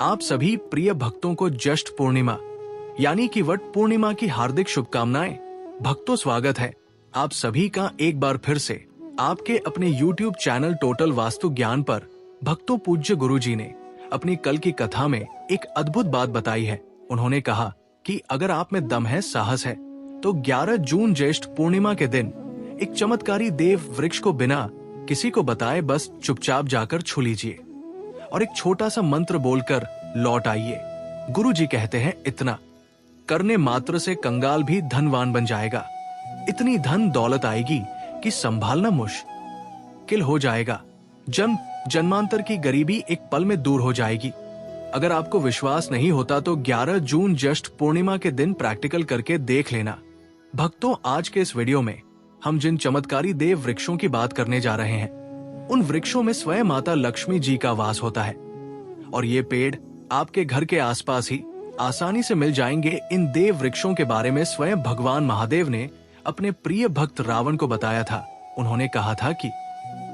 आप सभी प्रिय भक्तों को ज्येष्ठ पूर्णिमा यानी कि वट पूर्णिमा की हार्दिक शुभकामनाएं। भक्तों, स्वागत है आप सभी का एक बार फिर से आपके अपने YouTube चैनल टोटल वास्तु ज्ञान पर। भक्तों, पूज्य गुरुजी ने अपनी कल की कथा में एक अद्भुत बात बताई है। उन्होंने कहा कि अगर आप में दम है, साहस है, तो 11 जून ज्येष्ठ पूर्णिमा के दिन एक चमत्कारी देव वृक्ष को बिना किसी को बताए बस चुपचाप जाकर छू लीजिए और एक छोटा सा मंत्र बोलकर लौट आइए। गुरुजी कहते हैं, इतना करने मात्र से कंगाल भी धनवान बन जाएगा। इतनी धन दौलत आएगी कि संभालना मुश्किल हो जाएगा। जन्मांतर की गरीबी एक पल में दूर हो जाएगी। अगर आपको विश्वास नहीं होता तो 11 जून ज्येष्ठ पूर्णिमा के दिन प्रैक्टिकल करके देख लेना। भक्तों, आज के इस वीडियो में हम जिन चमत्कारी देव वृक्षों की बात करने जा रहे हैं, उन वृक्षों में स्वयं माता लक्ष्मी जी का वास होता है और ये पेड़ आपके घर के आसपास ही आसानी से मिल जाएंगे। इन देव वृक्षों के बारे में स्वयं भगवान महादेव ने अपने प्रिय भक्त रावण को बताया था। उन्होंने कहा था कि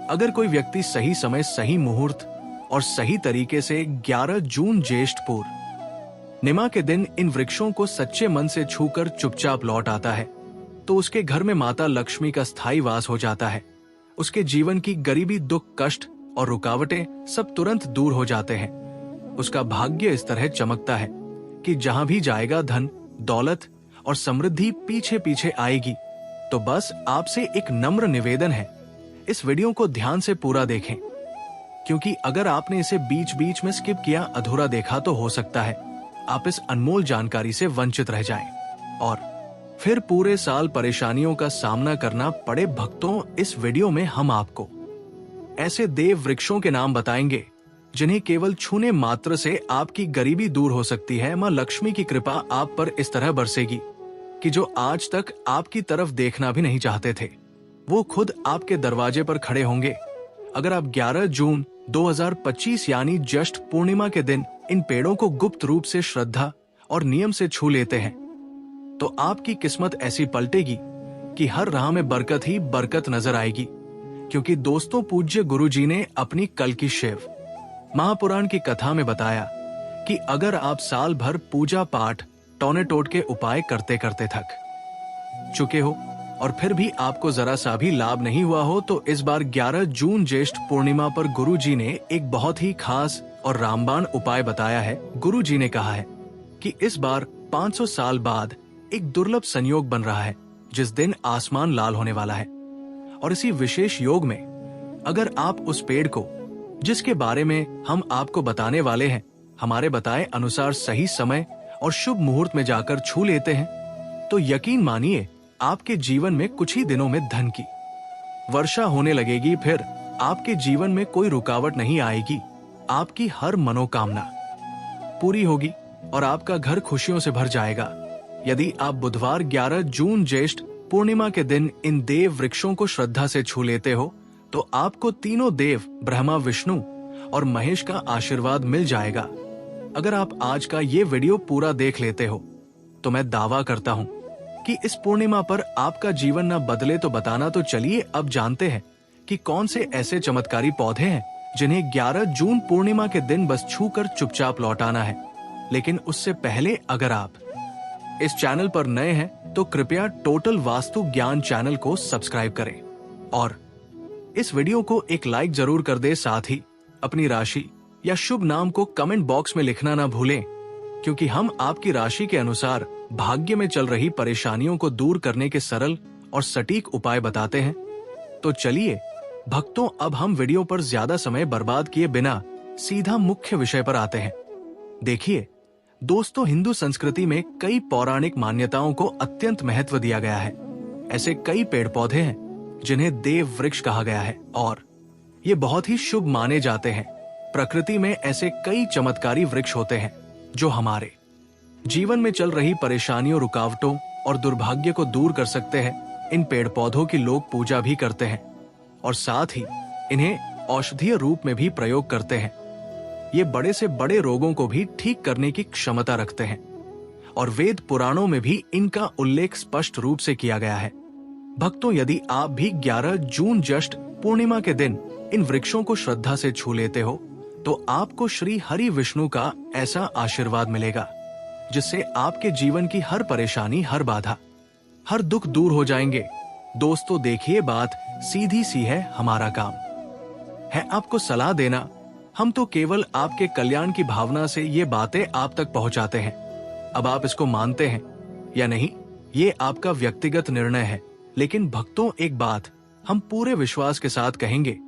अगर कोई व्यक्ति सही समय, सही मुहूर्त और सही तरीके से 11 जून ज्येष्ठ पूर्णिमा के दिन इन वृक्षों को सच्चे मन से छूकर चुपचाप लौट आता है, तो उसके घर में माता लक्ष्मी का स्थायी वास हो जाता है। उसके जीवन की गरीबी, दुख, कष्ट और रुकावटें सब तुरंत दूर हो जाते हैं। उसका भाग्य इस तरह चमकता है कि जहां भी जाएगा धन, दौलत और समृद्धि पीछे पीछे आएगी। तो बस आपसे एक नम्र निवेदन है, इस वीडियो को ध्यान से पूरा देखें, क्योंकि अगर आपने इसे बीच बीच में स्किप किया, अधूरा देखा, तो हो सकता है आप इस अनमोल जानकारी से वंचित रह जाएं और फिर पूरे साल परेशानियों का सामना करना पड़े। भक्तों, इस वीडियो में हम आपको ऐसे देव वृक्षों के नाम बताएंगे जिन्हें केवल छूने मात्र से आपकी गरीबी दूर हो सकती है। मां लक्ष्मी की कृपा आप पर इस तरह बरसेगी कि जो आज तक आपकी तरफ देखना भी नहीं चाहते थे, वो खुद आपके दरवाजे पर खड़े होंगे। अगर आप 11 जून 2025 यानी ज्येष्ठ पूर्णिमा के दिन इन पेड़ों को गुप्त रूप से श्रद्धा और नियम से छू लेते हैं, तो आपकी किस्मत ऐसी पलटेगी कि हर राह में बरकत ही बरकत नजर आएगी। क्योंकि दोस्तों, पूज्य गुरुजी ने अपनी कल की शिव महापुराण की कथा में बताया कि अगर आप साल भर पूजा पाठ, टोने टोट के उपाय करते करते थक चुके हो और फिर भी आपको जरा सा भी लाभ नहीं हुआ हो, तो इस बार 11 जून ज्येष्ठ पूर्णिमा पर गुरुजी ने एक बहुत ही खास और रामबाण उपाय बताया है। गुरुजी ने कहा है कि इस बार 500 साल बाद एक दुर्लभ संयोग बन रहा है, जिस दिन आसमान लाल होने वाला है। और इसी विशेष योग में अगर आप उस पेड़ को, जिसके बारे में हम आपको बताने वाले हैं, हमारे बताए अनुसार सही समय और शुभ मुहूर्त में जाकर छू लेते हैं, तो यकीन मानिए आपके जीवन में कुछ ही दिनों में धन की वर्षा होने लगेगी। फिर आपके जीवन में कोई रुकावट नहीं आएगी। आपकी हर मनोकामना पूरी होगी और आपका घर खुशियों से भर जाएगा। यदि आप बुधवार 11 जून ज्येष्ठ पूर्णिमा के दिन इन देव वृक्षों को श्रद्धा से छू लेते हो, तो आपको तीनों देव ब्रह्मा, विष्णु और महेश का आशीर्वाद मिल जाएगा। अगर आप आज का ये वीडियो पूरा देख लेते हो, तो मैं दावा करता हूँ कि इस पूर्णिमा पर आपका जीवन न बदले तो बताना। तो चलिए अब जानते हैं कि कौन से ऐसे चमत्कारी पौधे हैं जिन्हें 11 जून पूर्णिमा के दिन बस छूकर चुपचाप लौटाना है। लेकिन उससे पहले अगर आप इस चैनल पर नए हैं तो कृपया टोटल वास्तु ज्ञान चैनल को सब्सक्राइब करें और इस वीडियो को एक लाइक जरूर कर दे। साथ ही अपनी राशि या शुभ नाम को कमेंट बॉक्स में लिखना ना भूलें, क्योंकि हम आपकी राशि के अनुसार भाग्य में चल रही परेशानियों को दूर करने के सरल और सटीक उपाय बताते हैं। तो चलिए भक्तों, अब हम वीडियो पर ज्यादा समय बर्बाद किए बिना सीधा मुख्य विषय पर आते हैं। देखिए दोस्तों, हिंदू संस्कृति में कई पौराणिक मान्यताओं को अत्यंत महत्व दिया गया है। ऐसे कई पेड़ पौधे हैं जिन्हें देव वृक्ष कहा गया है और ये बहुत ही शुभ माने जाते हैं। प्रकृति में ऐसे कई चमत्कारी वृक्ष होते हैं जो हमारे जीवन में चल रही परेशानियों, रुकावटों और दुर्भाग्य को दूर कर सकते हैं। इन पेड़ पौधों की लोग पूजा भी करते हैं और साथ ही इन्हें औषधीय रूप में भी प्रयोग करते हैं। ये बड़े से बड़े रोगों को भी ठीक करने की क्षमता रखते हैं और वेद पुराणों में भी इनका उल्लेख स्पष्ट रूप से किया गया है। भक्तों, यदि आप भी 11 जून ज्येष्ठ पूर्णिमा के दिन इन वृक्षों को श्रद्धा से छू लेते हो, तो आपको श्री हरि विष्णु का ऐसा आशीर्वाद मिलेगा जिससे आपके जीवन की हर परेशानी, हर बाधा, हर दुख दूर हो जाएंगे। दोस्तों देखिए, बात सीधी सी है, हमारा काम है आपको सलाह देना। हम तो केवल आपके कल्याण की भावना से ये बातें आप तक पहुंचाते हैं। अब आप इसको मानते हैं या नहीं, ये आपका व्यक्तिगत निर्णय है। लेकिन भक्तों, एक बात हम पूरे विश्वास के साथ कहेंगे,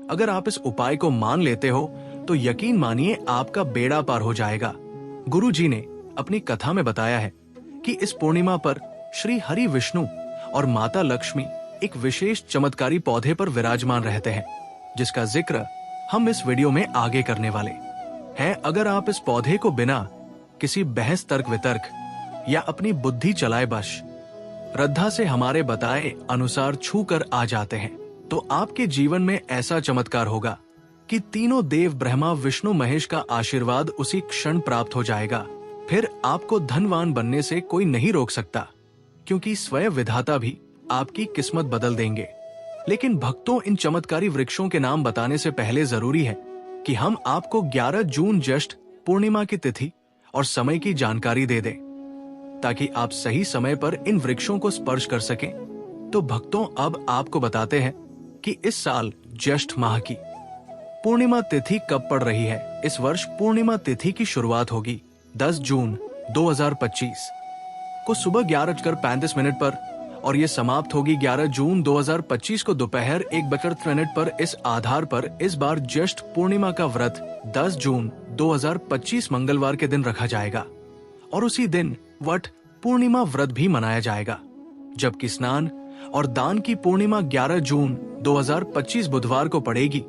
अगर आप इस उपाय को मान लेते हो तो यकीन मानिए आपका बेड़ा पार हो जाएगा। गुरु जी ने अपनी कथा में बताया है कि इस पूर्णिमा पर श्री हरि विष्णु और माता लक्ष्मी एक विशेष चमत्कारी पौधे पर विराजमान रहते हैं, जिसका जिक्र हम इस वीडियो में आगे करने वाले हैं। अगर आप इस पौधे को बिना किसी बहस, तर्क वितर्क या अपनी बुद्धि चलाए बस श्रद्धा से हमारे बताए अनुसार छू कर आ जाते हैं, तो आपके जीवन में ऐसा चमत्कार होगा कि तीनों देव ब्रह्मा, विष्णु, महेश का आशीर्वाद उसी क्षण प्राप्त हो जाएगा। फिर आपको धनवान बनने से कोई नहीं रोक सकता, क्योंकि स्वयं विधाता भी आपकी किस्मत बदल देंगे। लेकिन भक्तों, इन चमत्कारी वृक्षों के नाम बताने से पहले जरूरी है कि हम आपको 11 जून ज्येष्ठ पूर्णिमा की तिथि और समय की जानकारी दे दें, ताकि आप सही समय पर इन वृक्षों को स्पर्श कर सकें। तो भक्तों, अब आपको बताते हैं कि इस साल ज्येष्ठ माह की पूर्णिमा तिथि कब पड़ रही है। इस वर्ष पूर्णिमा तिथि की शुरुआत होगी 10 जून 2025 को सुबह 11:35 पर और ये समाप्त होगी 11 जून 2025 को दोपहर 1:03 पर। इस आधार पर इस बार ज्येष्ठ पूर्णिमा का व्रत 10 जून 2025 मंगलवार के दिन रखा जाएगा और उसी दिन वट पूर्णिमा व्रत भी मनाया जाएगा, जबकि स्नान और दान की पूर्णिमा 11 जून 2025 बुधवार को पड़ेगी।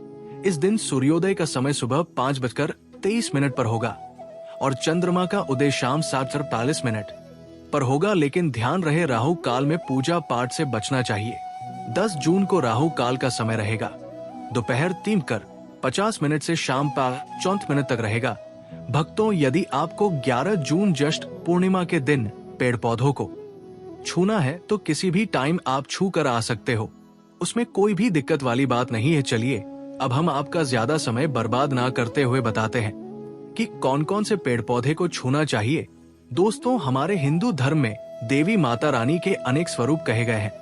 इस दिन सूर्योदय का समय सुबह 5:23 पर होगा और चंद्रमा का उदय शाम 7:48 पर होगा। लेकिन ध्यान रहे, राहु काल में पूजा पाठ से बचना चाहिए। 10 जून को राहु काल का समय रहेगा दोपहर 3:50 से शाम 5:34 तक रहेगा। भक्तों, यदि आपको 11 जून ज्येष्ठ पूर्णिमा के दिन पेड़ पौधों को छूना है तो किसी भी टाइम आप छू कर आ सकते हो, उसमें कोई भी दिक्कत वाली बात नहीं है। चलिए अब हम आपका ज्यादा समय बर्बाद ना करते हुए बताते हैं कि कौन कौन से पेड़ पौधे को छूना चाहिए। दोस्तों, हमारे हिंदू धर्म में देवी माता रानी के अनेक स्वरूप कहे गए हैं,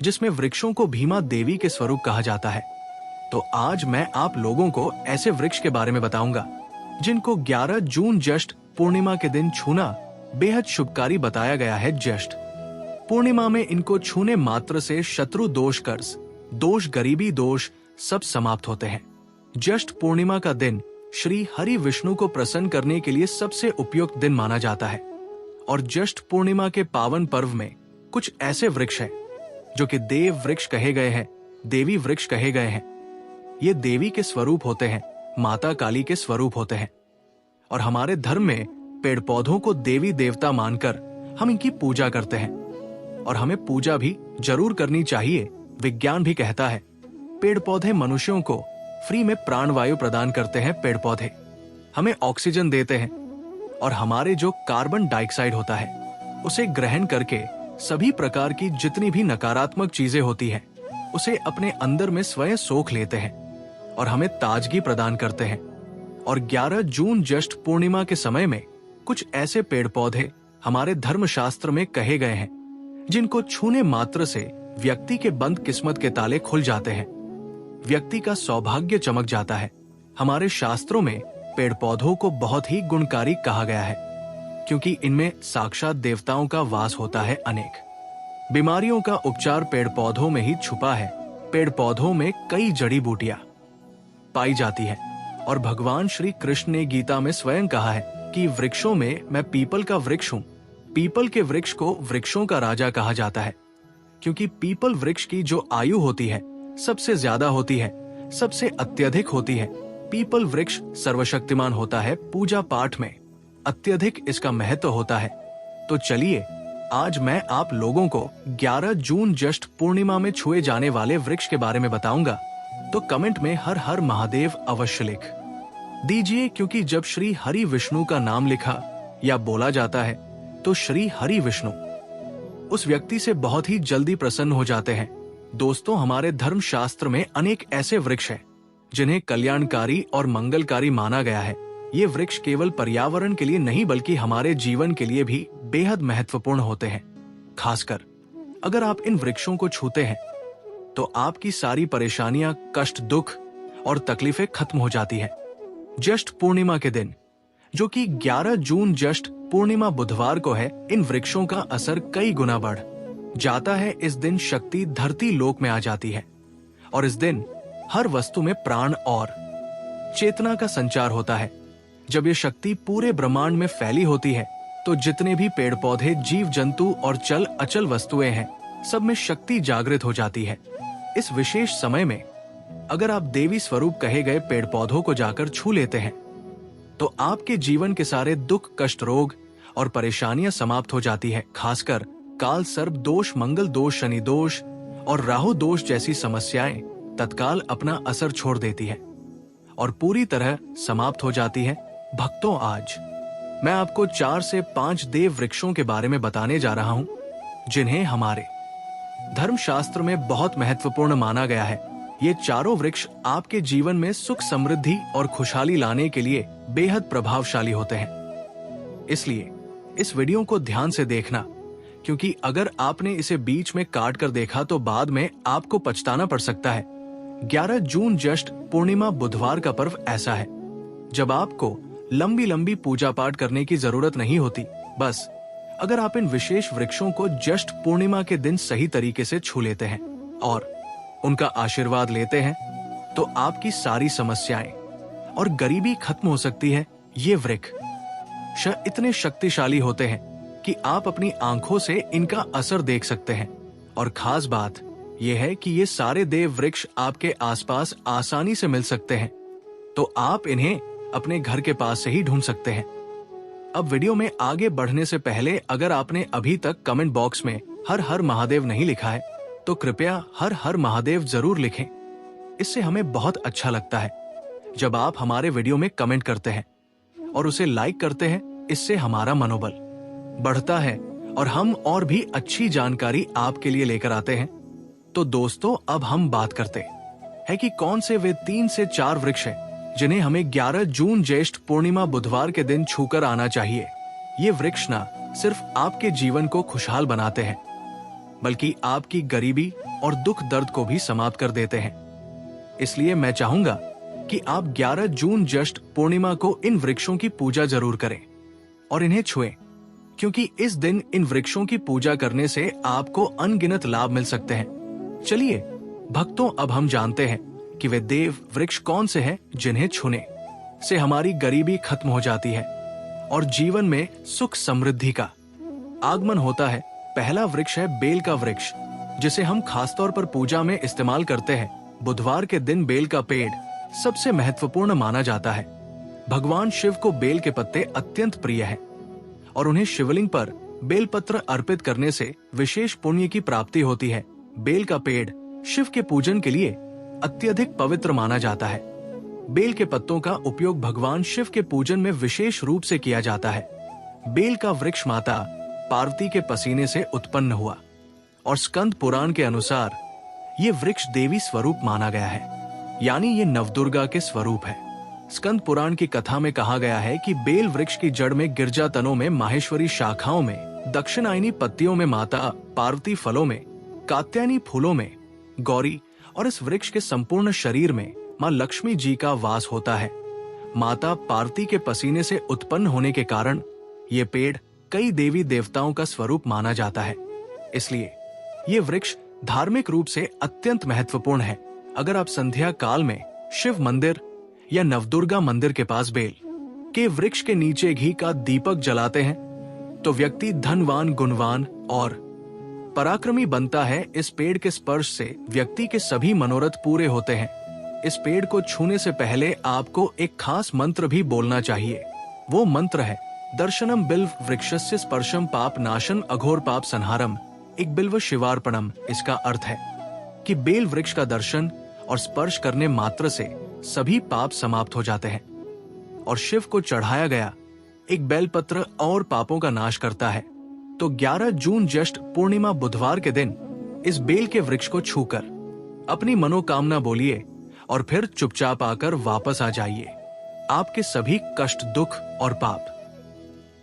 जिसमें वृक्षों को भीमा देवी के स्वरूप कहा जाता है। तो आज मैं आप लोगों को ऐसे वृक्ष के बारे में बताऊंगा जिनको 11 जून ज्येष्ठ पूर्णिमा के दिन छूना बेहद शुभकारी बताया गया है। ज्येष्ठ पूर्णिमा में इनको छूने मात्र से शत्रु दोष, कर्ज दोष, गरीबी दोष सब समाप्त होते हैं। ज्येष्ठ पूर्णिमा का दिन श्री हरि विष्णु को प्रसन्न करने के लिए सबसे उपयुक्त दिन माना जाता है और ज्येष्ठ पूर्णिमा के पावन पर्व में कुछ ऐसे वृक्ष हैं जो कि देव वृक्ष कहे गए हैं, देवी वृक्ष कहे गए हैं। ये देवी के स्वरूप होते हैं, माता काली के स्वरूप होते हैं और हमारे धर्म में पेड़ पौधों को देवी देवता मानकर हम इनकी पूजा करते हैं और हमें पूजा भी जरूर करनी चाहिए। विज्ञान भी कहता है पेड़ पौधे मनुष्यों को फ्री में प्राणवायु प्रदान करते हैं। पेड़ पौधे हमें ऑक्सीजन देते हैं और हमारे जो कार्बन डाइऑक्साइड होता है उसे ग्रहण करके सभी प्रकार की जितनी भी नकारात्मक चीजें होती हैं उसे अपने अंदर में स्वयं सोख लेते हैं और हमें ताजगी प्रदान करते हैं। और 11 जून ज्येष्ठ पूर्णिमा के समय में कुछ ऐसे पेड़ पौधे हमारे धर्मशास्त्र में कहे गए हैं जिनको छूने मात्र से व्यक्ति के बंद किस्मत के ताले खुल जाते हैं, व्यक्ति का सौभाग्य चमक जाता है। हमारे शास्त्रों में पेड़ पौधों को बहुत ही गुणकारी कहा गया है, क्योंकि इनमें साक्षात देवताओं का वास होता है। अनेक बीमारियों का उपचार पेड़ पौधों में ही छुपा है। पेड़ पौधों में कई जड़ी बूटियां पाई जाती है और भगवान श्री कृष्ण ने गीता में स्वयं कहा है कि वृक्षों में मैं पीपल का वृक्ष हूँ। पीपल के वृक्ष को वृक्षों का राजा कहा जाता है, क्योंकि पीपल वृक्ष की जो आयु होती है सबसे ज्यादा होती है, सबसे अत्यधिक होती है। पीपल वृक्ष सर्वशक्तिमान होता है, पूजा पाठ में अत्यधिक इसका महत्व होता है। तो चलिए आज मैं आप लोगों को 11 जून ज्येष्ठ पूर्णिमा में छुए जाने वाले वृक्ष के बारे में बताऊंगा। तो कमेंट में हर हर महादेव अवश्य लिख दीजिए, क्योंकि जब श्री हरि विष्णु का नाम लिखा या बोला जाता है तो श्री हरि विष्णु उस व्यक्ति से बहुत ही जल्दी प्रसन्न हो जाते हैं। दोस्तों, हमारे धर्म शास्त्र में अनेक ऐसे वृक्ष हैं जिन्हें कल्याणकारी और मंगलकारी माना गया है। ये वृक्ष केवल पर्यावरण के लिए नहीं बल्कि हमारे जीवन के लिए भी बेहद महत्वपूर्ण होते हैं। खासकर अगर आप इन वृक्षों को छूते हैं तो आपकी सारी परेशानियां, कष्ट, दुख और तकलीफें खत्म हो जाती है। ज्येष्ठ पूर्णिमा के दिन, जो कि 11 जून ज्येष्ठ पूर्णिमा बुधवार को है, इन वृक्षों का असर कई गुना बढ़ जाता है। इस दिन शक्ति धरती लोक में आ जाती है और इस दिन हर वस्तु में प्राण और चेतना का संचार होता है। जब ये शक्ति पूरे ब्रह्मांड में फैली होती है तो जितने भी पेड़ पौधे, जीव जंतु और चल अचल वस्तुएं हैं, सब में शक्ति जागृत हो जाती है। इस विशेष समय में अगर आप देवी स्वरूप कहे गए पेड़ पौधों को जाकर छू लेते हैं तो आपके जीवन के सारे दुख, कष्ट, रोग और परेशानियां समाप्त हो जाती है। खासकर काल सर्प दोष, मंगल दोष, शनि दोष और राहु दोष जैसी समस्याएं तत्काल अपना असर छोड़ देती है और पूरी तरह समाप्त हो जाती है। भक्तों, आज मैं आपको 4 से 5 देव वृक्षों के बारे में बताने जा रहा हूं, जिन्हें हमारे धर्मशास्त्र में बहुत महत्वपूर्ण माना गया है। ये चारों वृक्ष आपके जीवन में सुख, समृद्धि और खुशहाली लाने के लिए बेहद प्रभावशाली होते हैं। इसलिए इस वीडियो को ध्यान से देखना, क्योंकि अगर आपने इसे बीच में काट कर देखा तो बाद में आपको पछताना पड़ सकता है। 11 जून ज्येष्ठ पूर्णिमा बुधवार का पर्व ऐसा है जब आपको लंबी लंबी पूजा पाठ करने की जरूरत नहीं होती। बस अगर आप इन विशेष वृक्षों को ज्येष्ठ पूर्णिमा के दिन सही तरीके से छू लेते हैं और उनका आशीर्वाद लेते हैं तो आपकी सारी समस्याएं और गरीबी खत्म हो सकती है। ये वृक्ष इतने शक्तिशाली होते हैं कि आप अपनी आंखों से इनका असर देख सकते हैं। और खास बात यह है कि ये सारे देव वृक्ष आपके आसपास आसानी से मिल सकते हैं, तो आप इन्हें अपने घर के पास से ही ढूंढ सकते हैं। अब वीडियो में आगे बढ़ने से पहले अगर आपने अभी तक कमेंट बॉक्स में हर हर महादेव नहीं लिखा है तो कृपया हर हर महादेव जरूर लिखें। इससे हमें बहुत अच्छा लगता है जब आप हमारे वीडियो में कमेंट करते हैं और उसे लाइक करते हैं। इससे हमारा मनोबल बढ़ता है और हम और भी अच्छी जानकारी आपके लिए लेकर आते हैं। तो दोस्तों, अब हम बात करते हैं कि कौन से वे 3 से 4 वृक्ष हैं जिन्हें हमें 11 जून ज्येष्ठ पूर्णिमा बुधवार के दिन छूकर आना चाहिए। ये वृक्ष ना सिर्फ आपके जीवन को खुशहाल बनाते हैं बल्कि आपकी गरीबी और दुख दर्द को भी समाप्त कर देते हैं। इसलिए मैं चाहूंगा कि आप 11 जून ज्येष्ठ पूर्णिमा को इन वृक्षों की पूजा जरूर करें और इन्हें छुएं, क्योंकि इस दिन इन वृक्षों की पूजा करने से आपको अनगिनत लाभ मिल सकते हैं। चलिए भक्तों, अब हम जानते हैं कि वे देव वृक्ष कौन से हैं जिन्हें छूने से हमारी गरीबी खत्म हो जाती है और जीवन में सुख समृद्धि का आगमन होता है। पहला वृक्ष है बेल का वृक्ष, जिसे हम खासतौर पर पूजा में इस्तेमाल करते हैं। बुधवार के दिन बेल का पेड़ सबसे महत्वपूर्ण माना जाता है। भगवान शिव को बेल के पत्ते अत्यंत प्रिय है और उन्हें शिवलिंग पर बेलपत्र अर्पित करने से विशेष पुण्य की प्राप्ति होती है। बेल का पेड़ शिव के पूजन के लिए अत्यधिक पवित्र माना जाता है। बेल के पत्तों का उपयोग भगवान शिव के पूजन में विशेष रूप से किया जाता है। बेल का वृक्ष माता पार्वती के पसीने से उत्पन्न हुआ और स्कंद पुराण के अनुसार ये वृक्ष देवी स्वरूप माना गया है, यानी ये नवदुर्गा के स्वरूप है। स्कंद पुराण की कथा में कहा गया है कि बेल वृक्ष की जड़ में, गिरजा तनों में, माहेश्वरी शाखाओं में, दक्षिणायनी पत्तियों में माता पार्वती, फलों में, कात्यायनी फूलों में गौरी और इस वृक्ष के संपूर्ण शरीर में मां लक्ष्मी जी का वास होता है। माता पार्वती के पसीने से उत्पन्न होने के कारण ये पेड़ कई देवी देवताओं का स्वरूप माना जाता है। इसलिए ये वृक्ष धार्मिक रूप से अत्यंत महत्वपूर्ण है। अगर आप संध्या काल में शिव मंदिर या नवदुर्गा मंदिर के पास बेल के वृक्ष के नीचे घी का दीपक जलाते हैं तो व्यक्ति धनवान, गुणवान और पराक्रमी बनता है। इस पेड़ के स्पर्श से व्यक्ति के सभी मनोरथ पूरे होते हैं। इस पेड़ को छूने से पहले आपको एक खास मंत्र भी बोलना चाहिए। वो मंत्र है दर्शनम बिल्व वृक्षस्य स्पर्शम पाप नाशन अघोर पाप संहारम एक बिल्व शिवार्पणम। इसका अर्थ है कि बेल वृक्ष का दर्शन और स्पर्श करने मात्र से सभी पाप समाप्त हो जाते हैं और शिव को चढ़ाया गया एक बेलपत्र और पापों का नाश करता है। तो 11 जून ज्येष्ठ पूर्णिमा बुधवार के दिन इस बेल के वृक्ष को छूकर अपनी मनोकामना बोलिए और फिर चुपचाप आकर वापस आ जाइए। आपके सभी कष्ट, दुख और पाप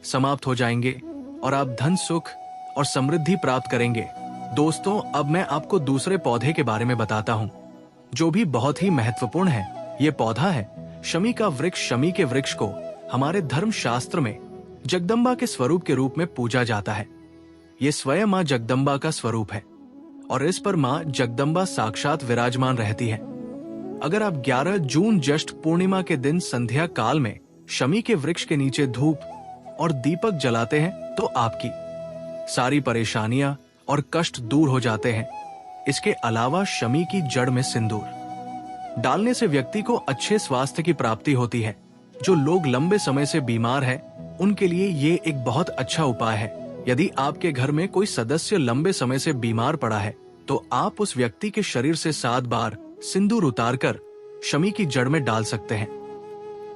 समाप्त हो जाएंगे और आप धन, सुख और समृद्धि प्राप्त करेंगे। दोस्तों, अब मैं आपको दूसरे पौधे के बारे में बताता हूँ, जो भी बहुत ही महत्वपूर्ण है। ये पौधा है शमी का वृक्ष। शमी के वृक्ष को हमारे धर्म शास्त्र में जगदम्बा के स्वरूप के रूप में पूजा जाता है। ये स्वयं मां जगदम्बा का स्वरूप है और इस पर मां जगदम्बा साक्षात विराजमान रहती है। अगर आप 11 जून ज्येष्ठ पूर्णिमा के दिन संध्या काल में शमी के वृक्ष के नीचे धूप और दीपक जलाते हैं तो आपकी सारी परेशानियां और कष्ट दूर हो जाते हैं। इसके अलावा शमी की जड़ में सिंदूर डालने से व्यक्ति को अच्छे स्वास्थ्य की प्राप्ति होती है। जो लोग लंबे समय से बीमार हैं, उनके लिए ये एक बहुत अच्छा उपाय है। यदि आपके घर में कोई सदस्य लंबे समय से बीमार पड़ा है, तो आप उस व्यक्ति के शरीर से 7 बार सिंदूर उतारकर शमी की जड़ में डाल सकते हैं।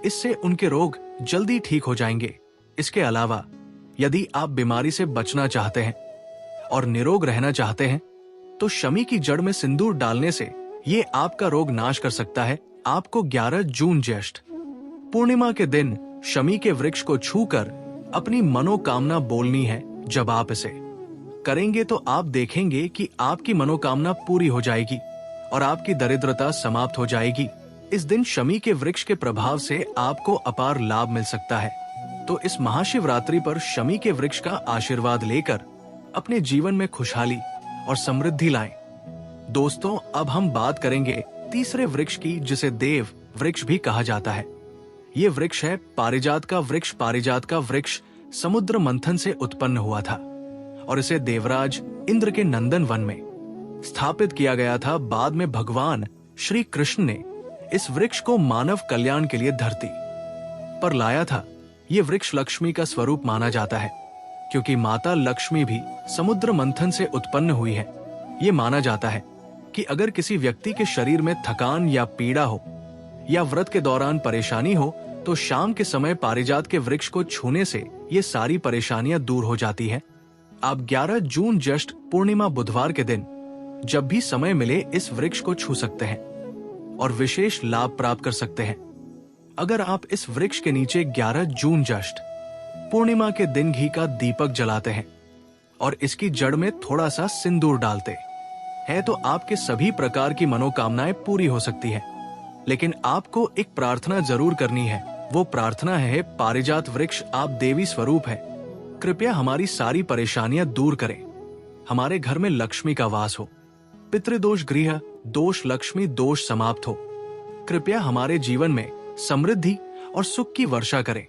इससे उनके रोग जल्दी ठीक हो जाएंगे। इसके अलावा यदि आप बीमारी से बचना चाहते हैं और निरोग रहना चाहते हैं, तो शमी की जड़ में सिंदूर डालने से ये आपका रोग नाश कर सकता है। आपको 11 जून ज्येष्ठ पूर्णिमा के दिन शमी के वृक्ष को छूकर अपनी मनोकामना बोलनी है। जब आप इसे करेंगे तो आप देखेंगे कि आपकी मनोकामना पूरी हो जाएगी और आपकी दरिद्रता समाप्त हो जाएगी। इस दिन शमी के वृक्ष के प्रभाव से आपको अपार लाभ मिल सकता है। तो इस महाशिवरात्रि पर शमी के वृक्ष का आशीर्वाद लेकर अपने जीवन में खुशहाली और समृद्धि लाएं। दोस्तों, अब हम बात करेंगे तीसरे वृक्ष की, जिसे देव वृक्ष भी कहा जाता है। ये वृक्ष है पारिजात का वृक्ष। पारिजात का वृक्ष समुद्र मंथन से उत्पन्न हुआ था और इसे देवराज इंद्र के नंदन वन में स्थापित किया गया था। बाद में भगवान श्री कृष्ण ने इस वृक्ष को मानव कल्याण के लिए धरती पर लाया था। ये वृक्ष लक्ष्मी का स्वरूप माना जाता है, क्योंकि माता लक्ष्मी भी समुद्र मंथन से उत्पन्न हुई है। ये माना जाता है कि अगर किसी व्यक्ति के शरीर में थकान या पीड़ा हो या व्रत के दौरान परेशानी हो, तो शाम के समय पारिजात के वृक्ष को छूने से ये सारी परेशानियां दूर हो जाती हैं। आप 11 जून ज्येष्ठ पूर्णिमा बुधवार के दिन जब भी समय मिले इस वृक्ष को छू सकते हैं और विशेष लाभ प्राप्त कर सकते हैं। अगर आप इस वृक्ष के नीचे 11 जून ज्येष्ठ पूर्णिमा के दिन घी का दीपक जलाते हैं और इसकी जड़ में थोड़ा सा सिंदूर डालते हैं, तो आपके सभी प्रकार की मनोकामनाएं पूरी हो सकती है। लेकिन आपको एक प्रार्थना जरूर करनी है। वो प्रार्थना है, पारिजात वृक्ष आप देवी स्वरूप है, कृपया हमारी सारी परेशानियां दूर करें। हमारे घर में लक्ष्मी का वास हो, पितृदोष, गृह दोष, लक्ष्मी दोष समाप्त हो। कृपया हमारे जीवन में समृद्धि और सुख की वर्षा करें।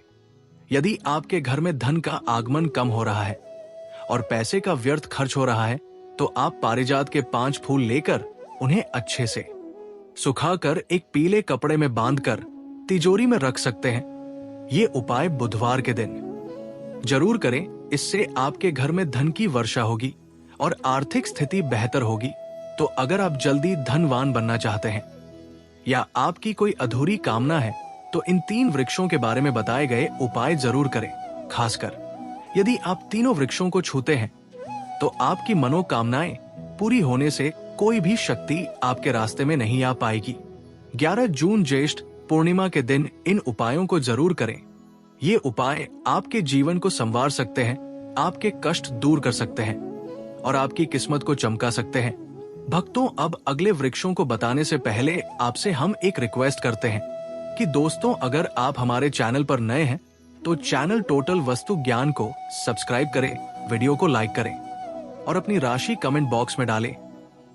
यदि आपके घर में धन का आगमन कम हो रहा है और पैसे का व्यर्थ खर्च हो रहा है, तो आप पारिजात के 5 फूल लेकर उन्हें अच्छे से सुखाकर एक पीले कपड़े में बांधकर तिजोरी में रख सकते हैं। ये उपाय बुधवार के दिन जरूर करें। इससे आपके घर में धन की वर्षा होगी और आर्थिक स्थिति बेहतर होगी। तो अगर आप जल्दी धनवान बनना चाहते हैं या आपकी कोई अधूरी कामना है, तो इन 3 वृक्षों के बारे में बताए गए उपाय जरूर करें। खासकर यदि आप तीनों वृक्षों को छूते हैं, तो आपकी मनोकामनाएं पूरी होने से कोई भी शक्ति आपके रास्ते में नहीं आ पाएगी। 11 जून ज्येष्ठ पूर्णिमा के दिन इन उपायों को जरूर करें। ये उपाय आपके जीवन को संवार सकते हैं, आपके कष्ट दूर कर सकते हैं और आपकी किस्मत को चमका सकते हैं। भक्तों, अब अगले वृक्षों को बताने से पहले आपसे हम एक रिक्वेस्ट करते हैं कि दोस्तों, अगर आप हमारे चैनल पर नए हैं तो चैनल टोटल वस्तु ज्ञान को सब्सक्राइब करें, वीडियो को लाइक करें और अपनी राशि कमेंट बॉक्स में डालें,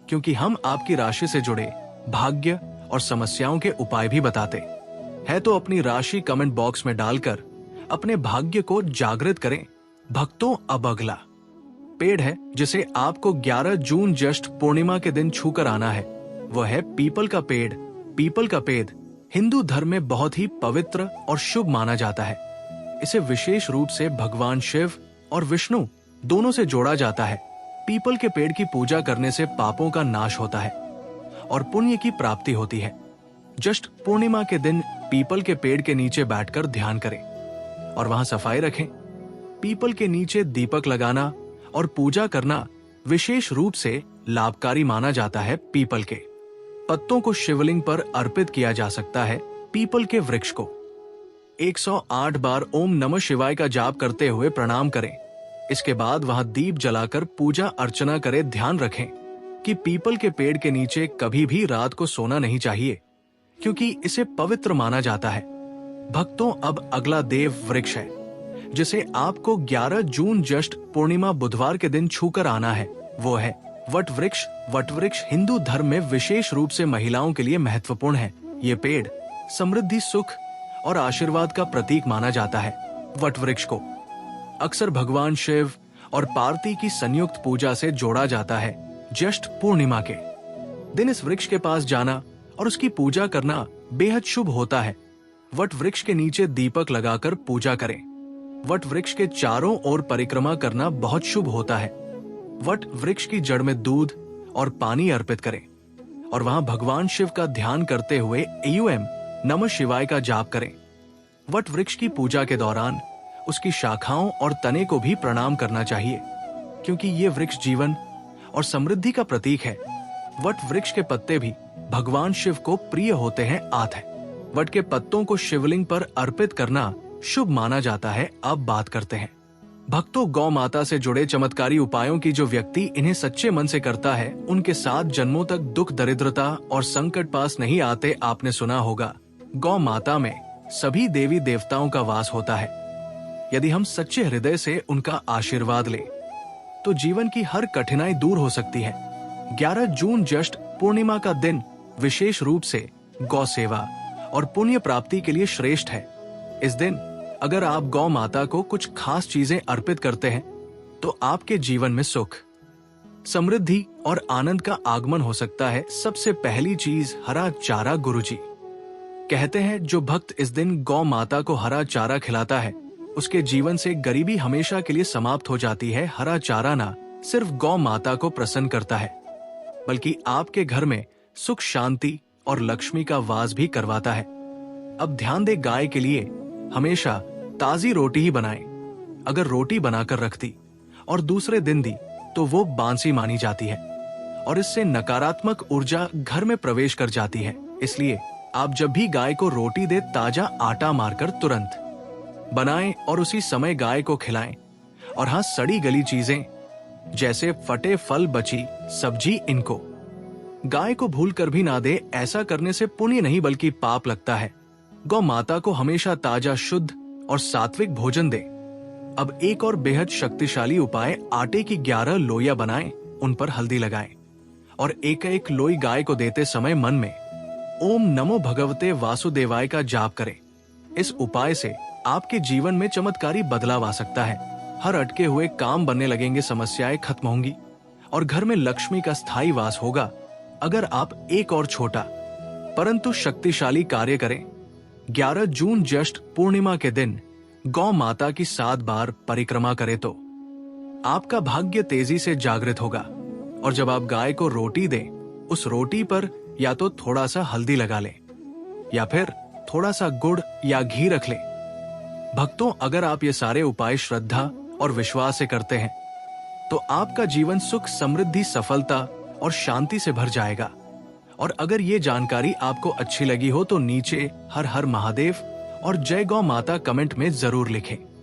क्योंकि हम आपकी राशि से जुड़े भाग्य और समस्याओं के उपाय भी बताते हैं। तो अपनी राशि कमेंट बॉक्स में डालकर अपने भाग्य को जागृत करें। भक्तों, अब अगला पेड़ है जिसे आपको 11 जून ज्येष्ठ पूर्णिमा के दिन छूकर आना है। वह है पीपल का पेड़। पीपल का पेड़ हिंदू धर्म में बहुत ही पवित्र और शुभ माना जाता है। इसे विशेष रूप से भगवान शिव और विष्णु दोनों से जोड़ा जाता है। पीपल के पेड़ की पूजा करने से पापों का नाश होता है और पुण्य की प्राप्ति होती है। ज्येष्ठ पूर्णिमा के दिन पीपल के पेड़ के नीचे बैठकर ध्यान करें और वहां सफाई रखें। पीपल के नीचे दीपक लगाना और पूजा करना विशेष रूप से लाभकारी माना जाता है। पीपल के पत्तों को शिवलिंग पर अर्पित किया जा सकता है पीपल के वृक्ष को। 108 बार ओम नमः शिवाय का जाप करते हुए प्रणाम करें। इसके बाद वहां दीप जलाकर पूजा अर्चना करें। ध्यान रखें कि पीपल के पेड़ के नीचे कभी भी रात को सोना नहीं चाहिए, क्योंकि इसे पवित्र माना जाता है। भक्तों, अब अगला देव वृक्ष है जिसे आपको 11 जून ज्येष्ठ पूर्णिमा बुधवार के दिन छूकर आना है। वो है वट वृक्ष। वट वृक्ष हिंदू धर्म में विशेष रूप से महिलाओं के लिए महत्वपूर्ण है। ये पेड़ समृद्धि, सुख और आशीर्वाद का प्रतीक माना जाता है। वट वृक्ष को अक्सर भगवान शिव और पार्वती की संयुक्त पूजा से जोड़ा जाता है। ज्येष्ठ पूर्णिमा के दिन इस वृक्ष के पास जाना और उसकी पूजा करना बेहद शुभ होता है। वट वृक्ष के नीचे दीपक लगाकर पूजा करें। वट वृक्ष के चारों ओर परिक्रमा करना बहुत शुभ होता है। वट वृक्ष की जड़ में दूध और पानी अर्पित करें और वहां भगवान शिव का ध्यान करते हुए ओम नमः शिवाय का जाप करें। वट वृक्ष की पूजा के दौरान उसकी शाखाओं और तने को भी प्रणाम करना चाहिए, क्योंकि ये वृक्ष जीवन और समृद्धि का प्रतीक है। वट वृक्ष के पत्ते भी भगवान शिव को प्रिय होते हैं। वट के पत्तों को शिवलिंग पर अर्पित करना शुभ माना जाता है। अब बात करते हैं भक्तों, गौ माता से जुड़े चमत्कारी उपायों की। जो व्यक्ति इन्हें सच्चे मन से करता है उनके 7 जन्मों तक दुख, दरिद्रता और संकट पास नहीं आते। आपने सुना होगा, गौ माता में सभी देवी देवताओं का वास होता है। यदि हम सच्चे हृदय से उनका आशीर्वाद लें तो जीवन की हर कठिनाई दूर हो सकती है। 11 जून ज्येष्ठ पूर्णिमा का दिन विशेष रूप से गौ सेवा और पुण्य प्राप्ति के लिए श्रेष्ठ है। इस दिन अगर आप गौ माता को कुछ खास चीजें अर्पित करते हैं तो आपके जीवन में सुख, समृद्धि और आनंद का आगमन हो सकता है। सबसे पहली चीज, हरा चारा। गुरुजी कहते हैं, जो भक्त इस दिन गौ माता को हरा चारा खिलाता है उसके जीवन से गरीबी हमेशा के लिए समाप्त हो जाती है। हरा चारा ना सिर्फ गौ माता को प्रसन्न करता है, बल्कि आपके घर में सुख, शांति और लक्ष्मी का वास भी करवाता है। अब ध्यान दे, गाय के लिए हमेशा ताजी रोटी ही बनाएं। अगर रोटी बनाकर रख दी और दूसरे दिन दी तो वो बांसी मानी जाती है और इससे नकारात्मक ऊर्जा घर में प्रवेश कर जाती है। इसलिए आप जब भी गाय को रोटी दे, ताजा आटा मारकर तुरंत बनाएं और उसी समय गाय को खिलाएं। और हाँ, सड़ी गली चीजें जैसे फटे फल, बची सब्जी, इनको गाय को भूल कर भी ना दे। ऐसा करने से पुण्य नहीं बल्कि पाप लगता है। गौ माता को हमेशा ताजा, शुद्ध और सात्विक भोजन दे। अब एक और बेहद शक्तिशाली उपाय, आटे की 11 लोइयां बनाएं, उन पर हल्दी लगाएं और एक एक लोई गाय को देते समय मन में ओम नमो भगवते वासुदेवाय का जाप करें। इस उपाय से आपके जीवन में चमत्कारी बदलाव आ सकता है। हर अटके हुए काम बनने लगेंगे, समस्याएं खत्म होंगी और घर में लक्ष्मी का स्थायी वास होगा। अगर आप एक और छोटा परंतु शक्तिशाली कार्य करें, 11 जून ज्येष्ठ पूर्णिमा के दिन गौ माता की 7 बार परिक्रमा करें तो आपका भाग्य तेजी से जागृत होगा। और जब आप गाय को रोटी दें, उस रोटी पर या तो थोड़ा सा हल्दी लगा लें या फिर थोड़ा सा गुड़ या घी रख लें। भक्तों, अगर आप ये सारे उपाय श्रद्धा और विश्वास से करते हैं तो आपका जीवन सुख, समृद्धि, सफलता और शांति से भर जाएगा। और अगर ये जानकारी आपको अच्छी लगी हो तो नीचे हर हर महादेव और जय गौ माता कमेंट में जरूर लिखें।